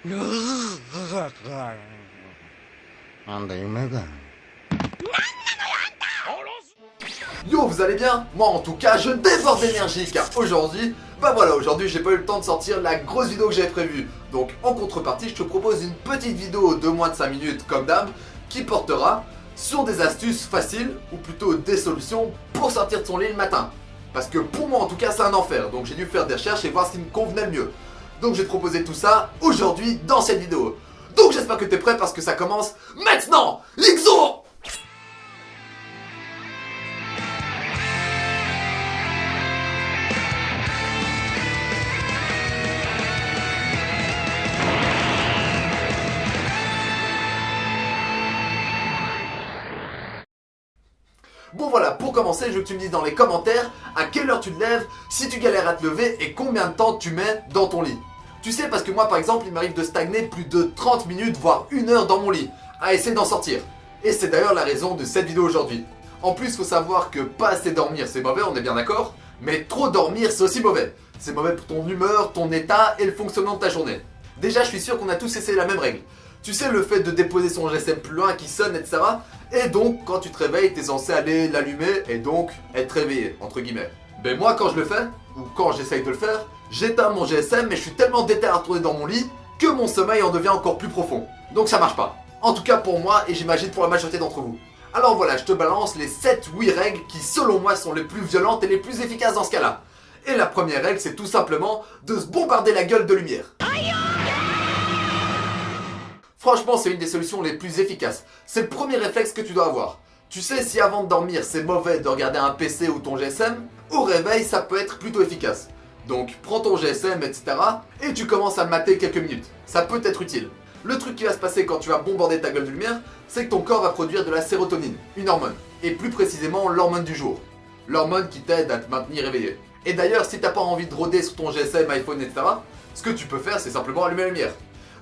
Yo, vous allez bien? Moi en tout cas je déborde d'énergie car aujourd'hui, aujourd'hui j'ai pas eu le temps de sortir la grosse vidéo que j'avais prévue. Donc en contrepartie je te propose une petite vidéo de moins de 5 minutes comme d'hab qui portera sur des astuces faciles ou plutôt des solutions pour sortir de son lit le matin. Parce que pour moi en tout cas c'est un enfer, donc j'ai dû faire des recherches et voir ce qui me convenait le mieux. Donc j'ai proposé tout ça aujourd'hui dans cette vidéo. Donc j'espère que t'es prêt parce que ça commence maintenant. L'Ixo! Bon voilà, pour commencer, je veux que tu me dises dans les commentaires à quelle heure tu te lèves, si tu galères à te lever et combien de temps tu mets dans ton lit. Tu sais, parce que moi par exemple, il m'arrive de stagner plus de 30 minutes, voire 1 heure dans mon lit, à essayer d'en sortir. Et c'est d'ailleurs la raison de cette vidéo aujourd'hui. En plus, faut savoir que pas assez dormir c'est mauvais, on est bien d'accord, mais trop dormir c'est aussi mauvais. C'est mauvais pour ton humeur, ton état et le fonctionnement de ta journée. Déjà, je suis sûr qu'on a tous essayé la même règle. Tu sais, le fait de déposer son GSM plus loin qui sonne, etc. Et donc, quand tu te réveilles, t'es censé aller l'allumer et donc être réveillé, entre guillemets. Ben moi, quand je le fais, ou quand j'essaye de le faire, j'éteins mon GSM mais je suis tellement déter à retourner dans mon lit que mon sommeil en devient encore plus profond. Donc ça marche pas. En tout cas pour moi et j'imagine pour la majorité d'entre vous. Alors voilà, je te balance les 7-8 règles qui selon moi sont les plus violentes et les plus efficaces dans ce cas-là. Et la première règle, c'est tout simplement de se bombarder la gueule de lumière. Franchement, c'est une des solutions les plus efficaces. C'est le premier réflexe que tu dois avoir. Tu sais, si avant de dormir, c'est mauvais de regarder un PC ou ton GSM, au réveil, ça peut être plutôt efficace. Donc, prends ton GSM, etc. et tu commences à le mater quelques minutes. Ça peut être utile. Le truc qui va se passer quand tu vas bombarder ta gueule de lumière, c'est que ton corps va produire de la sérotonine, une hormone. Et plus précisément, l'hormone du jour. L'hormone qui t'aide à te maintenir éveillé. Et d'ailleurs, si t'as pas envie de rôder sur ton GSM, iPhone, etc., ce que tu peux faire, c'est simplement allumer la lumière.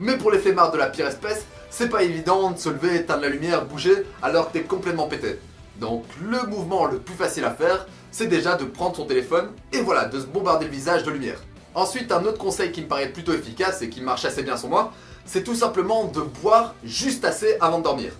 Mais pour les flemmards de la pire espèce, c'est pas évident de se lever, éteindre la lumière, bouger alors que t'es complètement pété. Donc le mouvement le plus facile à faire, c'est déjà de prendre son téléphone et voilà, de se bombarder le visage de lumière. Ensuite, un autre conseil qui me paraît plutôt efficace et qui marche assez bien sur moi, c'est tout simplement de boire juste assez avant de dormir.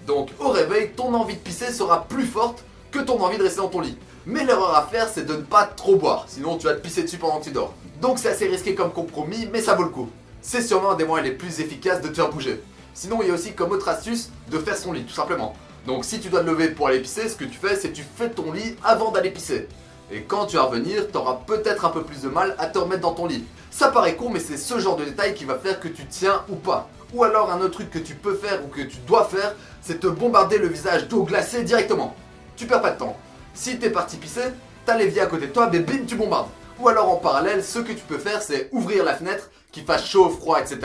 Donc au réveil, ton envie de pisser sera plus forte que ton envie de rester dans ton lit. Mais l'erreur à faire, c'est de ne pas trop boire, sinon tu vas te pisser dessus pendant que tu dors. Donc c'est assez risqué comme compromis, mais ça vaut le coup. C'est sûrement un des moyens les plus efficaces de te faire bouger. Sinon, il y a aussi comme autre astuce de faire son lit, tout simplement. Donc si tu dois te lever pour aller pisser, ce que tu fais, c'est que tu fais ton lit avant d'aller pisser. Et quand tu vas revenir, tu auras peut-être un peu plus de mal à te remettre dans ton lit. Ça paraît con, mais c'est ce genre de détail qui va faire que tu tiens ou pas. Ou alors un autre truc que tu peux faire ou que tu dois faire, c'est te bombarder le visage d'eau glacée directement. Tu perds pas de temps. Si t'es parti pisser, t'as l'évier à côté de toi, mais bim, tu bombardes. Ou alors en parallèle, ce que tu peux faire, c'est ouvrir la fenêtre, qu'il fasse chaud, froid, etc.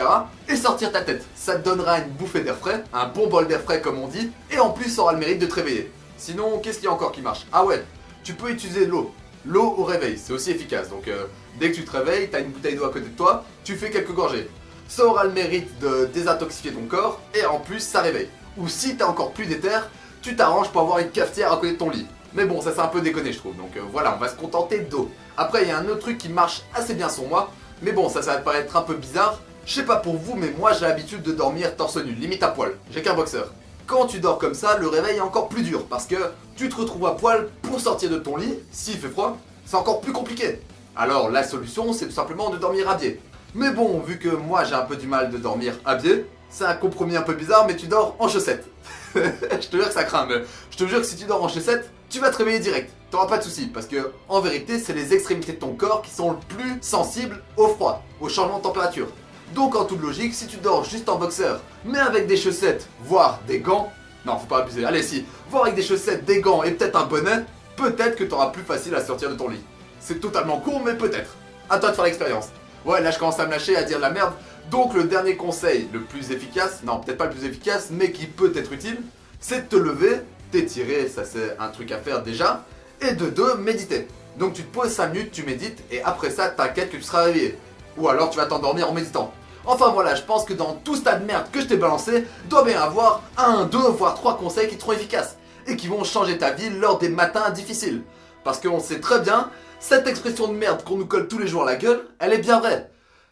et sortir ta tête. Ça te donnera une bouffée d'air frais, un bon bol d'air frais comme on dit, et en plus ça aura le mérite de te réveiller. Sinon, qu'est-ce qu'il y a encore qui marche? Ah ouais, tu peux utiliser l'eau. L'eau au réveil, c'est aussi efficace. Donc dès que tu te réveilles, t'as une bouteille d'eau à côté de toi, tu fais quelques gorgées. Ça aura le mérite de désintoxifier ton corps, et en plus ça réveille. Ou si t'as encore plus d'éther, tu t'arranges pour avoir une cafetière à côté de ton lit. Mais bon, ça c'est un peu déconné je trouve, donc voilà, on va se contenter d'eau. Après, il y a un autre truc qui marche assez bien sur moi, mais bon, ça va te paraître un peu bizarre. Je sais pas pour vous, mais moi j'ai l'habitude de dormir torse nu, limite à poil. J'ai qu'un boxeur. Quand tu dors comme ça, le réveil est encore plus dur, parce que tu te retrouves à poil pour sortir de ton lit, s'il fait froid, c'est encore plus compliqué. Alors la solution, c'est tout simplement de dormir habillé. Mais bon, vu que moi j'ai un peu du mal de dormir habillé, c'est un compromis un peu bizarre, mais tu dors en chaussettes. Je te jure que ça craint, mais je te jure que si tu dors en chaussettes, tu vas te réveiller direct. T'auras pas de soucis, parce que en vérité, c'est les extrémités de ton corps qui sont le plus sensibles au froid, au changement de température. Donc en toute logique, si tu dors juste en boxeur, mais avec des chaussettes, voire des gants, non faut pas abuser, allez si, voire avec des chaussettes, des gants et peut-être un bonnet, peut-être que t'auras plus facile à sortir de ton lit. C'est totalement con, mais peut-être. À toi de faire l'expérience. Ouais, là je commence à me lâcher, à dire de la merde. Donc le dernier conseil, le plus efficace, non peut-être pas le plus efficace, mais qui peut être utile, c'est de te lever, t'étirer, ça c'est un truc à faire déjà, et de deux, méditer. Donc tu te poses 5 minutes, tu médites, et après ça, t'inquiète que tu seras réveillé. Ou alors tu vas t'endormir en méditant. Enfin voilà, je pense que dans tout ce tas de merde que je t'ai balancé, doit bien avoir 1, 2, voire 3 conseils qui te seront efficaces, et qui vont changer ta vie lors des matins difficiles. Parce qu'on sait très bien, cette expression de merde qu'on nous colle tous les jours à la gueule, elle est bien vraie.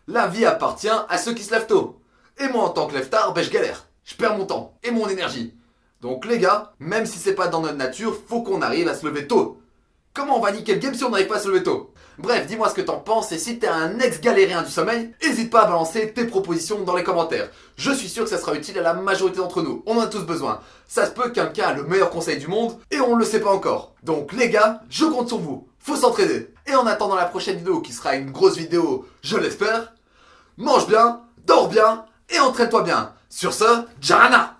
La vie appartient à ceux qui se lèvent tôt. Et moi en tant que lève-tard, je galère. Je perds mon temps et mon énergie. Donc les gars, même si c'est pas dans notre nature, faut qu'on arrive à se lever tôt. Comment on va niquer le game si on n'arrive pas à se lever tôt? Bref, dis-moi ce que t'en penses et si t'es un ex-galérien du sommeil, n'hésite pas à balancer tes propositions dans les commentaires. Je suis sûr que ça sera utile à la majorité d'entre nous, on en a tous besoin. Ça se peut que quelqu'un a le meilleur conseil du monde et on ne le sait pas encore. Donc les gars, je compte sur vous, faut s'entraider. Et en attendant la prochaine vidéo qui sera une grosse vidéo, je l'espère, mange bien, dors bien et entraîne-toi bien. Sur ce, Jarana!